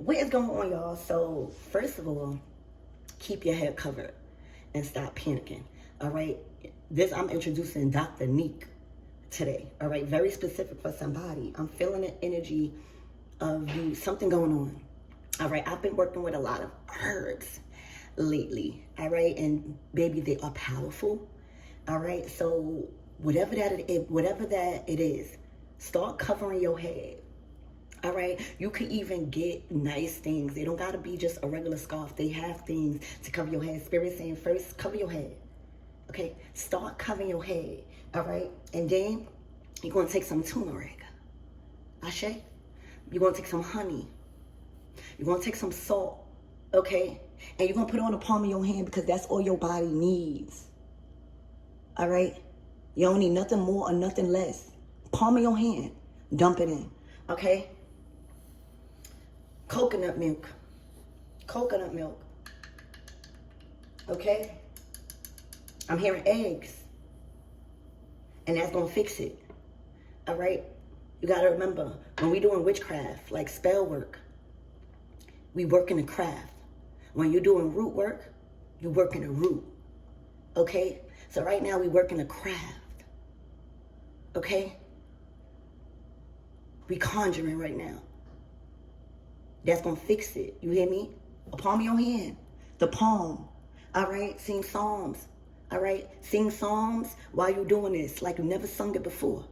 What is going on, y'all? So first of all, keep your head covered and stop panicking. All right, I'm introducing Dr. Neek today. All right, very specific for somebody. I'm feeling the energy of something going on. All right, I've been working with a lot of herbs lately. All right, and baby, they are powerful. All right, so whatever that it is, start covering your head. All right, you can even get nice things. They don't gotta be just a regular scarf. They have things to cover your head. Spirit saying first, cover your head. Okay, start covering your head. All right, and then you're gonna take some turmeric. Ashe. You're gonna take some honey. You're gonna take some salt. Okay, and you're gonna put it on the palm of your hand because that's all your body needs. All right, you don't need nothing more or nothing less. Palm of your hand, dump it in. Okay. Coconut milk. Coconut milk. Okay? I'm hearing eggs. And that's going to fix it. All right? You got to remember, when we doing witchcraft, like spell work, we work in the craft. When you're doing root work, you work in the root. Okay? So right now we work in the craft. Okay? We conjuring right now. That's going to fix it. You hear me? The palm of your hand. The palm. All right? Sing psalms. All right? Sing psalms while you're doing this like you never sung it before.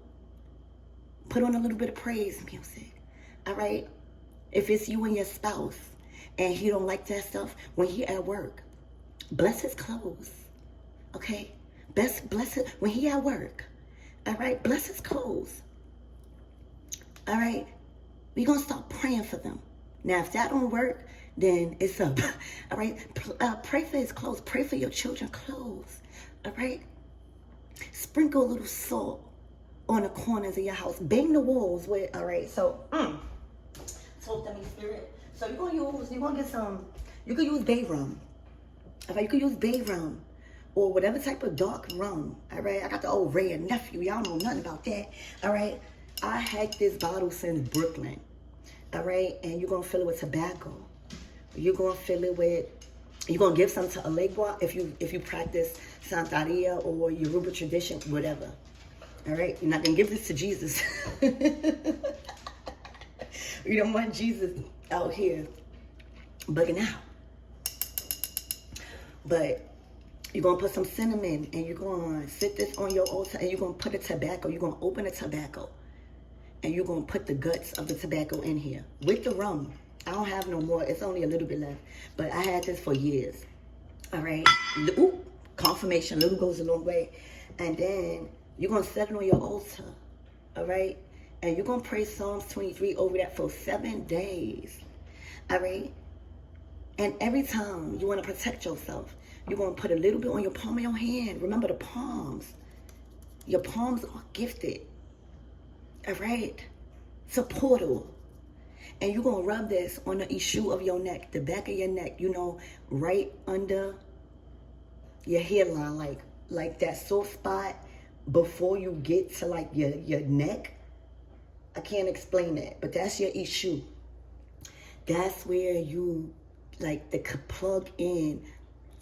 Put on a little bit of praise music. All right? If it's you and your spouse and he don't like that stuff, when he at work, bless his clothes. Okay? Bless it when he at work. All right? Bless his clothes. All right? We're going to start praying for them. Now, if that don't work, then it's up. All right? Pray for his clothes. Pray for your children's clothes. All right? Sprinkle a little salt on the corners of your house. Bang the walls with, all right? So, talk to me, spirit. So you're going to get some, you can use bay rum. All right? You can use bay rum or whatever type of dark rum. All right? I got the old Ray and nephew. Y'all know nothing about that. All right? I had this bottle since Brooklyn. All right, and you're gonna fill it with tobacco. You're gonna fill it with. You're gonna give some to Alegua if you practice Santeria or Yoruba tradition, whatever. All right, you're not gonna give this to Jesus. You don't want Jesus out here bugging out. But you're gonna put some cinnamon and you're gonna sit this on your altar and you're gonna put the tobacco. You're gonna open the tobacco. And you're going to put the guts of the tobacco in here with the rum. I don't have no more. It's only a little bit left. But I had this for years. All right. Ooh, confirmation. Little goes a long way. And then you're going to set it on your altar. All right. And you're going to pray Psalms 23 over that for 7 days. All right. And every time you want to protect yourself, you're going to put a little bit on your palm of your hand. Remember the palms. Your palms are gifted. All right, it's a portal. And you're going to rub this on the issue of your neck, the back of your neck, you know, right under your hairline, like that soft spot before you get to like your neck. I can't explain that, but that's your issue. That's where you like the plug in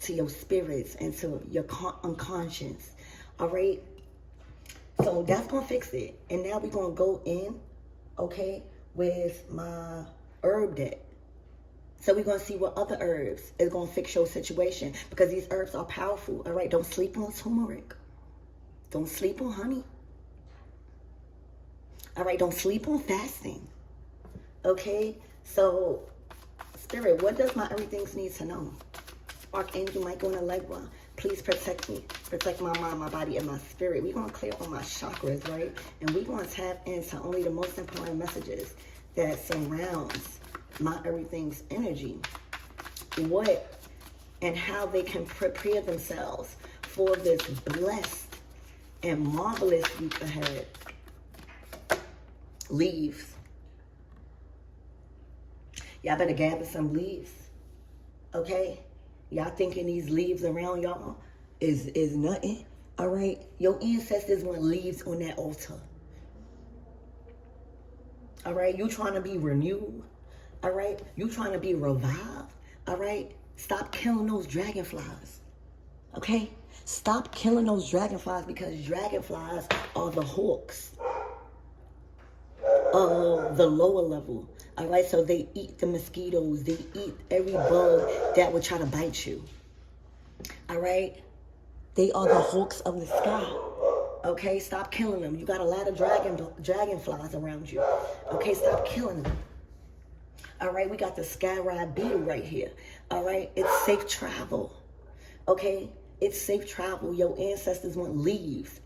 to your spirits and to your unconscious. All right. So that's going to fix it. And now we're going to go in, okay, with my herb deck. So we're going to see what other herbs is going to fix your situation. Because these herbs are powerful, all right? Don't sleep on turmeric. Don't sleep on honey. All right, don't sleep on fasting. Okay? So, Spirit, what does my everythings need to know? Archangel Michael and Alegua, please protect me. Protect my mind, my body, and my spirit. We're going to clear all my chakras, right? And we're going to tap into only the most important messages that surrounds my everything's energy. What and how they can prepare themselves for this blessed and marvelous week ahead. Leaves. Y'all better gather some leaves. Okay? Y'all thinking these leaves around y'all is nothing. All right? Your ancestors want leaves on that altar. All right? You trying to be renewed. All right? You trying to be revived. All right? Stop killing those dragonflies. Okay? Stop killing those dragonflies, because dragonflies are the hawks of the lower level. All right? So they eat the mosquitoes. They eat every bug that would try to bite you. All right? They are the hawks of the sky. Okay? Stop killing them. You got a lot of dragonflies around you. Okay? Stop killing them. All right? We got the sky ride beetle right here. All right? It's safe travel. Okay? It's safe travel. Your ancestors want leaves.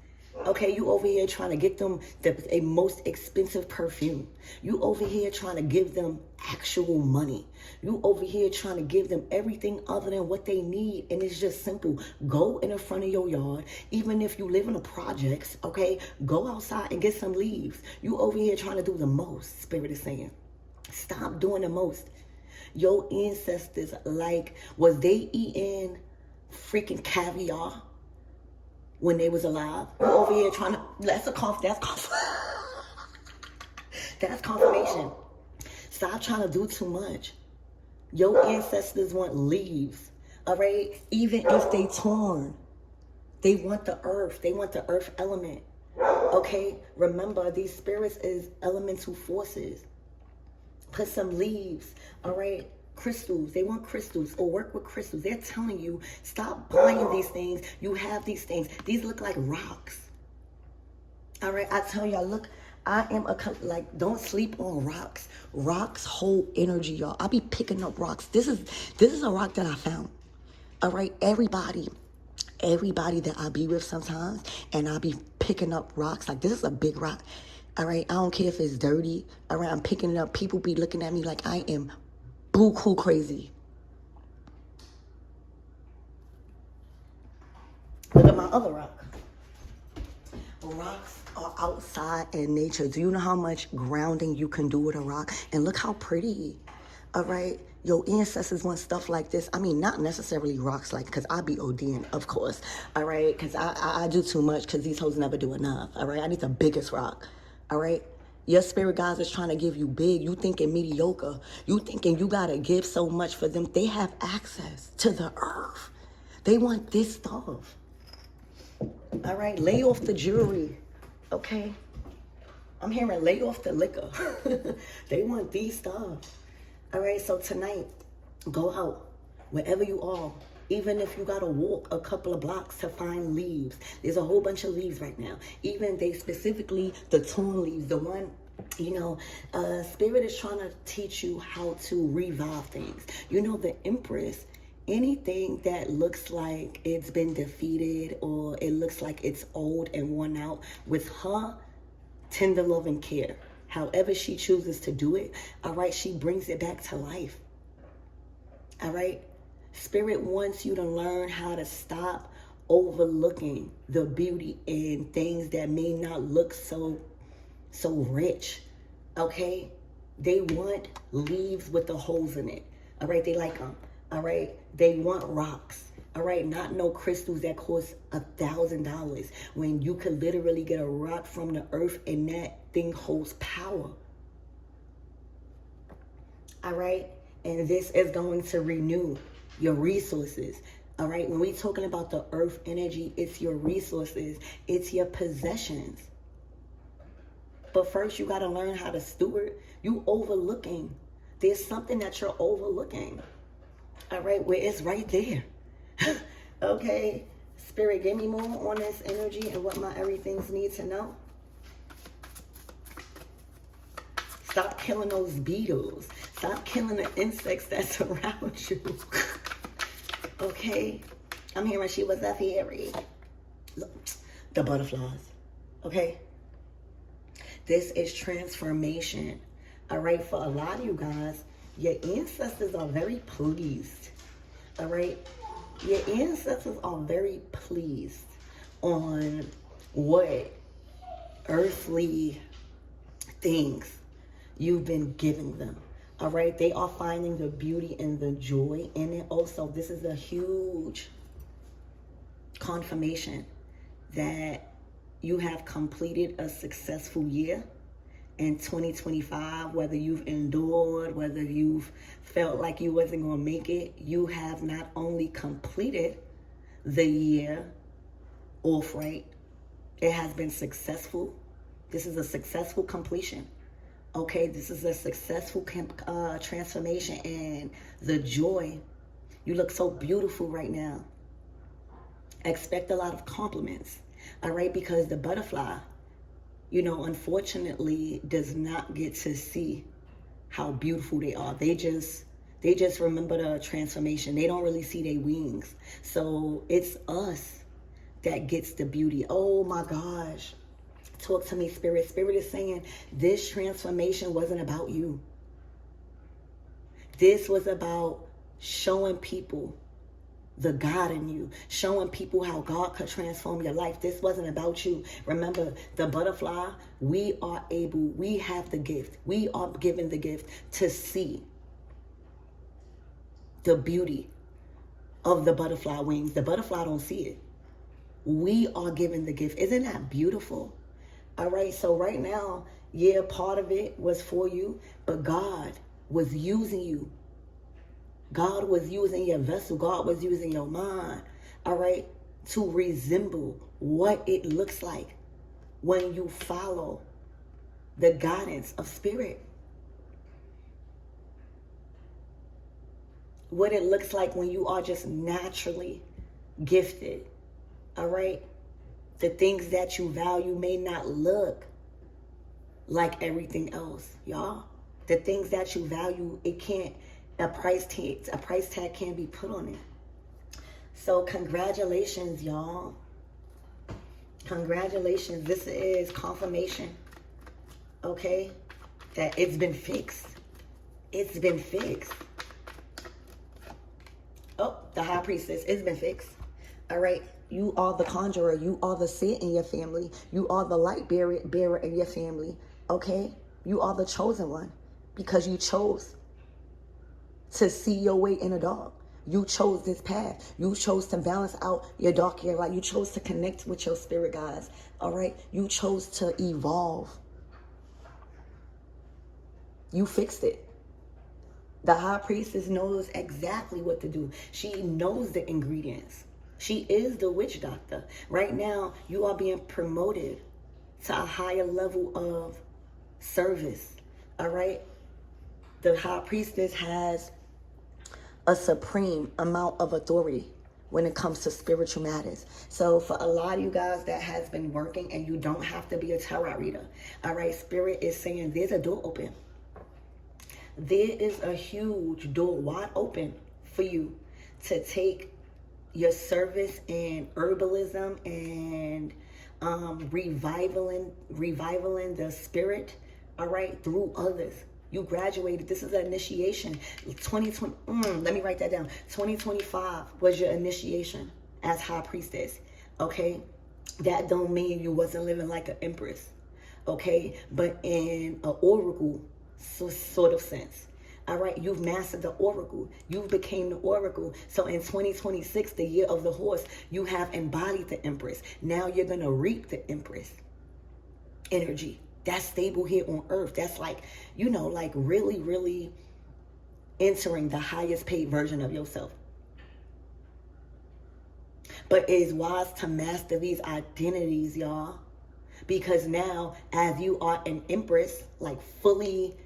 Okay, you over here trying to get them a most expensive perfume. You over here trying to give them actual money. You over here trying to give them everything other than what they need. And it's just simple. Go in the front of your yard. Even if you live in the projects, okay, go outside and get some leaves. You over here trying to do the most, Spirit is saying. Stop doing the most. Your ancestors, was they eating freaking caviar when they was alive? You over here trying to, that's confirmation. Stop trying to do too much. Your ancestors want leaves, all right? Even if they torn, they want the earth. They want the earth element, okay? Remember, these spirits is elemental forces. Put some leaves, all right? Crystals. They want crystals, or work with crystals. They're telling you, stop buying these things. You have these things. These look like rocks. All right, I tell y'all, look, I am don't sleep on rocks. Rocks hold energy, y'all. I'll be picking up rocks. This is a rock that I found. All right, everybody that I be with sometimes, and I'll be picking up rocks. Like, this is a big rock. All right, I don't care if it's dirty. All right, I'm picking it up. People be looking at me like I am buku crazy. Look at my other rock. Rocks are outside in nature. Do you know how much grounding you can do with a rock? And look how pretty. All right? Your ancestors want stuff like this. I mean, not necessarily rocks, because I be ODing, of course. All right? Because I do too much, because these hoes never do enough. All right? I need the biggest rock. All right? Your spirit guides is trying to give you big. You thinking mediocre. You thinking you got to give so much for them. They have access to the earth. They want this stuff. All right? Lay off the jewelry. Okay? I'm hearing lay off the liquor. They want these stuff. All right? So tonight, go out. Wherever you are. Even if you got to walk a couple of blocks to find leaves. There's a whole bunch of leaves right now. Even they specifically, the torn leaves, the one, Spirit is trying to teach you how to revive things. The Empress, anything that looks like it's been defeated or it looks like it's old and worn out, with her tender love and care, however she chooses to do it, all right, she brings it back to life. All right? Spirit wants you to learn how to stop overlooking the beauty in things that may not look so rich. Okay? They want leaves with the holes in it. All right? They like them. All right? They want rocks. All right? Not no crystals that cost $1,000 when you could literally get a rock from the earth and that thing holds power. All right? And this is going to renew your resources. All right? When we're talking about the earth energy, it's your resources. It's your possessions. But first, you got to learn how to steward. You overlooking. There's something that you're overlooking. All right? Where it's right there. Okay? Spirit, give me more on this energy and what my everythings need to know. Stop killing those beetles. Stop killing the insects that surround you. Okay? I'm hearing she was a fairy. Look, the butterflies. Okay? This is transformation. All right? For a lot of you guys, your ancestors are very pleased. All right? Your ancestors are very pleased on what earthly things you've been giving them. All right? They are finding the beauty and the joy in it. Also, this is a huge confirmation that you have completed a successful year in 2025, whether you've endured, whether you've felt like you wasn't going to make it, you have not only completed the year off right, it has been successful. This is a successful completion. Okay, this is a successful transformation, and the joy. You look so beautiful right now. Expect a lot of compliments, all right? Because the butterfly, unfortunately does not get to see how beautiful they are. They just remember the transformation. They don't really see their wings. So it's us that gets the beauty. Oh my gosh. Talk to me, Spirit. Spirit is saying this transformation wasn't about you. This was about showing people the God in you, showing people how God could transform your life. This wasn't about you. Remember, the butterfly, we have the gift. We are given the gift to see the beauty of the butterfly wings. The butterfly don't see it. We are given the gift. Isn't that beautiful? All right, so right now, yeah, part of it was for you, but God was using you. God was using your vessel. God was using your mind, all right, to resemble what it looks like when you follow the guidance of Spirit. What it looks like when you are just naturally gifted, all right? The things that you value may not look like everything else, y'all. The things that you value, a price tag can't be put on it. So congratulations, y'all. Congratulations. This is confirmation, okay, that it's been fixed. It's been fixed. Oh, the High Priestess, it's been fixed. All right. You are the conjurer. You are the seer in your family. You are the light bearer in your family. Okay? You are the chosen one because you chose to see your way in the dark. You chose this path. You chose to balance out your dark area light. You chose to connect with your spirit guides. All right? You chose to evolve. You fixed it. The High Priestess knows exactly what to do. She knows the ingredients. She is the witch doctor. Right now, you are being promoted to a higher level of service. All right? The High Priestess has a supreme amount of authority when it comes to spiritual matters. So for a lot of you guys that has been working, and you don't have to be a tarot reader. All right? Spirit is saying there's a door open. There is a huge door wide open for you to take your service in herbalism and revivaling the spirit, all right, through others. You graduated. This is an initiation. 2020. Let me write that down. 2025 was your initiation as High Priestess. Okay, that don't mean you wasn't living like an Empress. Okay, but in an oracle sort of sense. All right, you've mastered the oracle. You've became the oracle. So in 2026, the year of the horse, you have embodied the Empress. Now you're going to reap the Empress energy. That's stable here on earth. That's like, like really, really entering the highest paid version of yourself. But it is wise to master these identities, y'all. Because now, as you are an Empress, like fully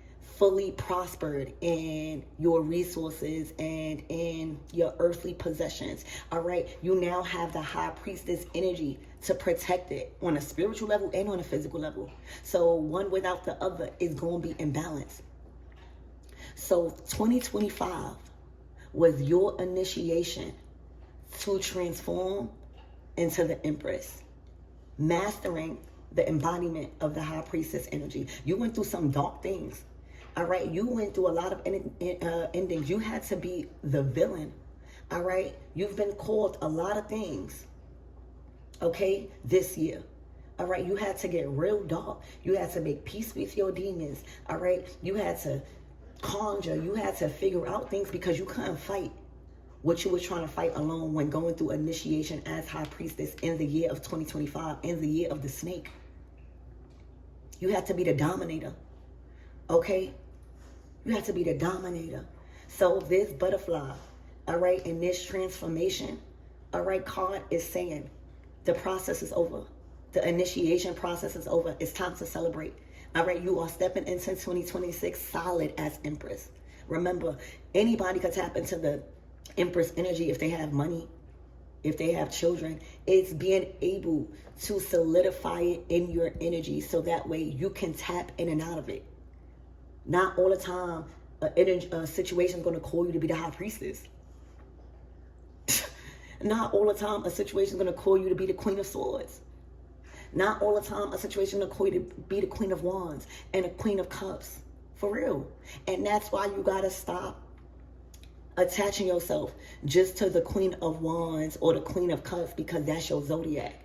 prospered in your resources and in your earthly possessions, all right, you now have the High Priestess energy to protect it on a spiritual level and on a physical level. So one without the other is going to be imbalanced. So 2025 was your initiation to transform into the Empress, mastering the embodiment of the High Priestess energy. You went through some dark things. All right, you went through a lot of endings. You had to be the villain. All right, you've been called a lot of things. Okay, this year. All right, you had to get real dark. You had to make peace with your demons. All right, you had to conjure. You had to figure out things because you couldn't fight what you were trying to fight alone when going through initiation as High Priestess in the year of 2025, in the year of the snake. You have to be the dominator. Okay? You have to be the dominator. So this butterfly, all right, in this transformation, all right, card is saying the process is over. The initiation process is over. It's time to celebrate. All right, you are stepping into 2026 solid as Empress. Remember, anybody could tap into the Empress energy if they have money, if they have children. It's being able to solidify it in your energy so that way you can tap in and out of it. Not all the time a situation is going to call you to be the high priestess. Not all the time a situation is going to call you to be the Queen of Swords. Not all the time a situation is going to call you to be the Queen of Wands and the Queen of Cups. For real. And that's why you got to stop attaching yourself just to the Queen of Wands or the Queen of Cups because that's your zodiac.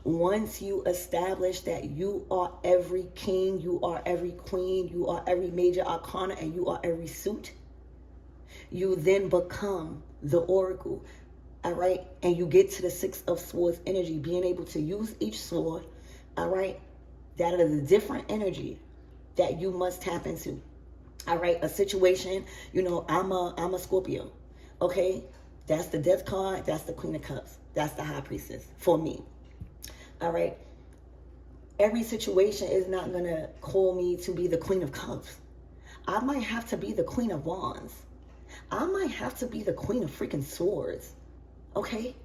Once you establish that you are every king, you are every queen, you are every major arcana, and you are every suit, you then become the oracle, all right? And you get to the Six of Swords energy, being able to use each sword, all right? That is a different energy that you must tap into, all right? A situation, you know, I'm a Scorpio, okay? That's the Death card, that's the Queen of Cups, that's the High Priestess for me. All right. Every situation is not going to call me to be the Queen of Cups. I might have to be the Queen of Wands. I might have to be the Queen of freaking Swords. Okay.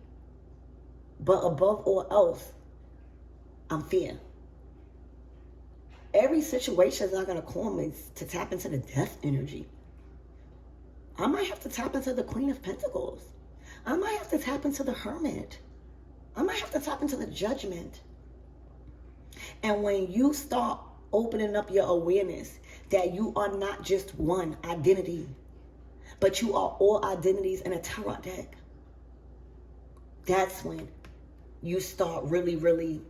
But above all else, I'm fear. Every situation is not going to call me to tap into the Death energy. I might have to tap into the Queen of Pentacles. I might have to tap into the Hermit. I might have to tap into the Judgment. And when you start opening up your awareness that you are not just one identity, but you are all identities in a tarot deck, that's when you start really, really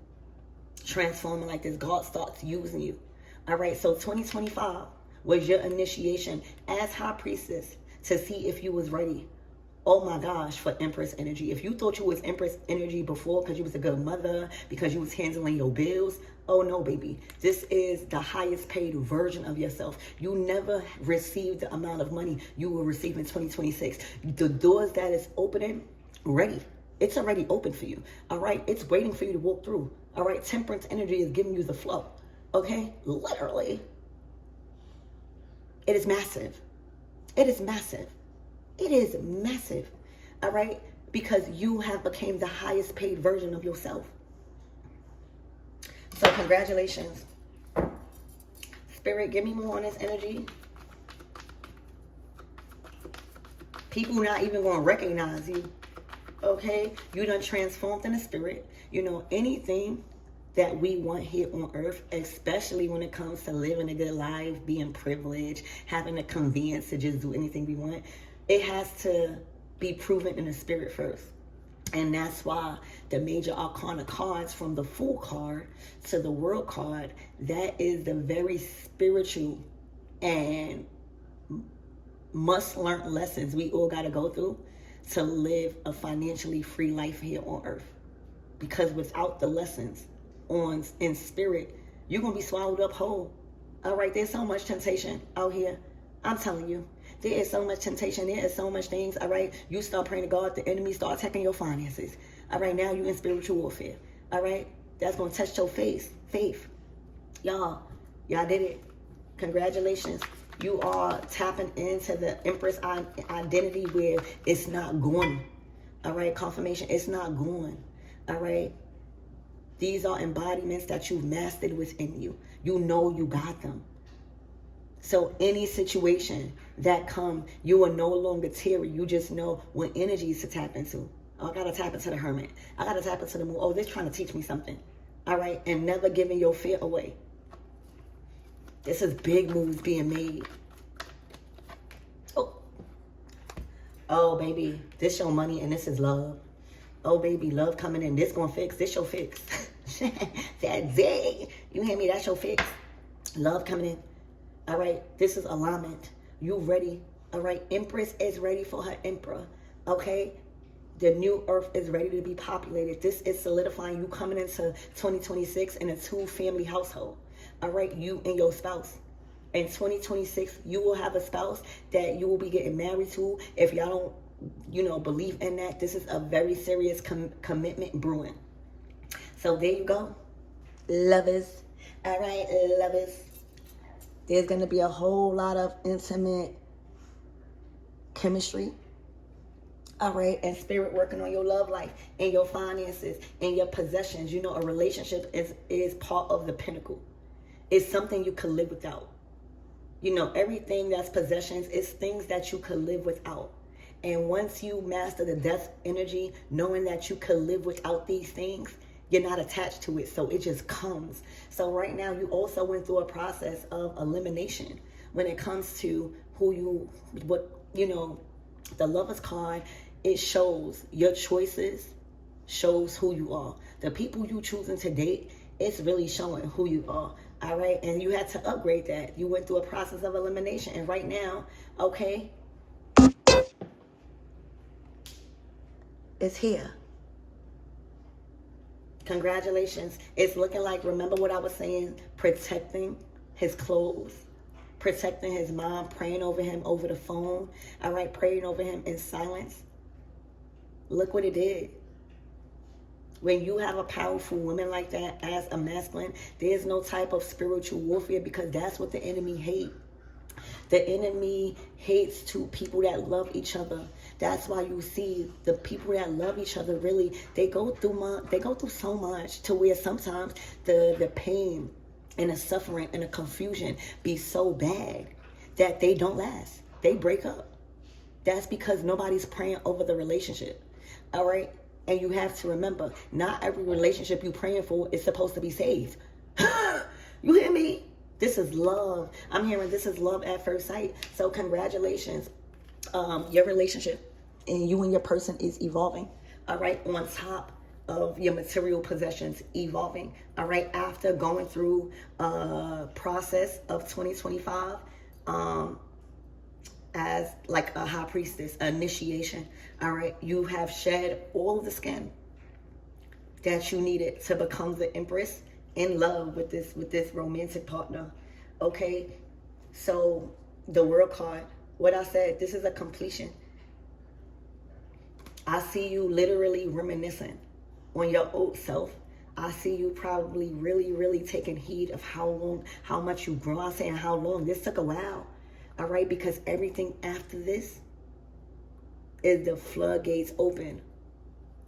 transforming like this. God starts using you. All right, so 2025 was your initiation as High Priestess to see if you was ready. Oh my gosh, for Empress energy. If you thought you was Empress energy before because you was a good mother, because you was handling your bills, oh no, baby. This is the highest paid version of yourself. You never received the amount of money you will receive in 2026. The doors that is opening, ready. It's already open for you. All right? It's waiting for you to walk through. All right? Temperance energy is giving you the flow. Okay? Literally. It is massive. It is massive. It is massive, all right? Because you have become the highest paid version of yourself. So congratulations. Spirit, give me more on this energy. People not even going to recognize you, okay? You done transformed in the spirit. You know, anything that we want here on earth, especially when it comes to living a good life, being privileged, having the convenience to just do anything we want, it has to be proven in the spirit first. And that's why the major arcana cards, from the Fool card to the World card, that is the very spiritual and must learn lessons we all got to go through to live a financially free life here on earth. Because without the lessons in spirit, you're going to be swallowed up whole. All right, there's so much temptation out here. I'm telling you. There is so much temptation. There is so much things. All right. You start praying to God. The enemy start attacking your finances. All right. Now you're in spiritual warfare. All right. That's going to touch your faith. Y'all did it. Congratulations. You are tapping into the Empress identity where it's not going. All right. Confirmation. It's not going. All right. These are embodiments that you've mastered within you. You know you got them. So any situation that come, you will no longer tear. You just know what energies to tap into. Oh, I got to tap into the Hermit. I got to tap into the Moon. Oh, they're trying to teach me something. All right. And never giving your fear away. This is big moves being made. Oh, baby. This your money and this is love. Oh, baby. Love coming in. This going to fix. This your fix. That's it. You hear me? That's your fix. Love coming in. All right, this is alignment. You ready? All right, Empress is ready for her emperor. Okay, The new earth is ready to be populated. This is solidifying you coming into 2026 in a 2-family household. All right, you and your spouse. In 2026, you will have a spouse that you will be getting married to. If y'all don't, believe in that, this is a very serious commitment brewing. So there you go, lovers. All right, lovers. There's going to be a whole lot of intimate chemistry. All right, and spirit working on your love life and your finances and your possessions. A relationship is part of the pinnacle. It's something you could live without. Everything that's possessions is things that you could live without. And once you master the death energy, knowing that you could live without these things, you're not attached to it. So it just comes. So right now, you also went through a process of elimination when it comes to the Lover's card. It shows your choices, shows who you are. The people you choosing to date, it's really showing who you are. All right. And you had to upgrade that. You went through a process of elimination. And right now, okay, it's here. Congratulations. It's looking like, remember what I was saying, protecting his clothes, protecting his mom, praying over him over the phone. All right, praying over him in silence. Look what it did. When you have a powerful woman like that as a masculine, there's no type of spiritual warfare, because that's what the enemy hates. The enemy hates two people that love each other. That's why you see the people that love each other, really, they go through so much, to where sometimes the pain and the suffering and the confusion be so bad that they don't last. They break up. That's because nobody's praying over the relationship. All right? And you have to remember, not every relationship you're praying for is supposed to be saved. You hear me? This is love. I'm hearing this is love at first sight. So congratulations. Your relationship and you and your person is evolving. All right? On top of your material possessions evolving. All right? After going through a process of 2025, as like a high priestess, initiation. All right, you have shed all of the skin that you needed to become the Empress in love with this romantic partner. Okay, so the World card, what I said, this is a completion. I see you literally reminiscing on your old self. I see you probably really, really taking heed of how much you grow. I'm saying how long. This took a while. All right, because everything after this is the floodgates open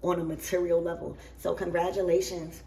on a material level. So congratulations.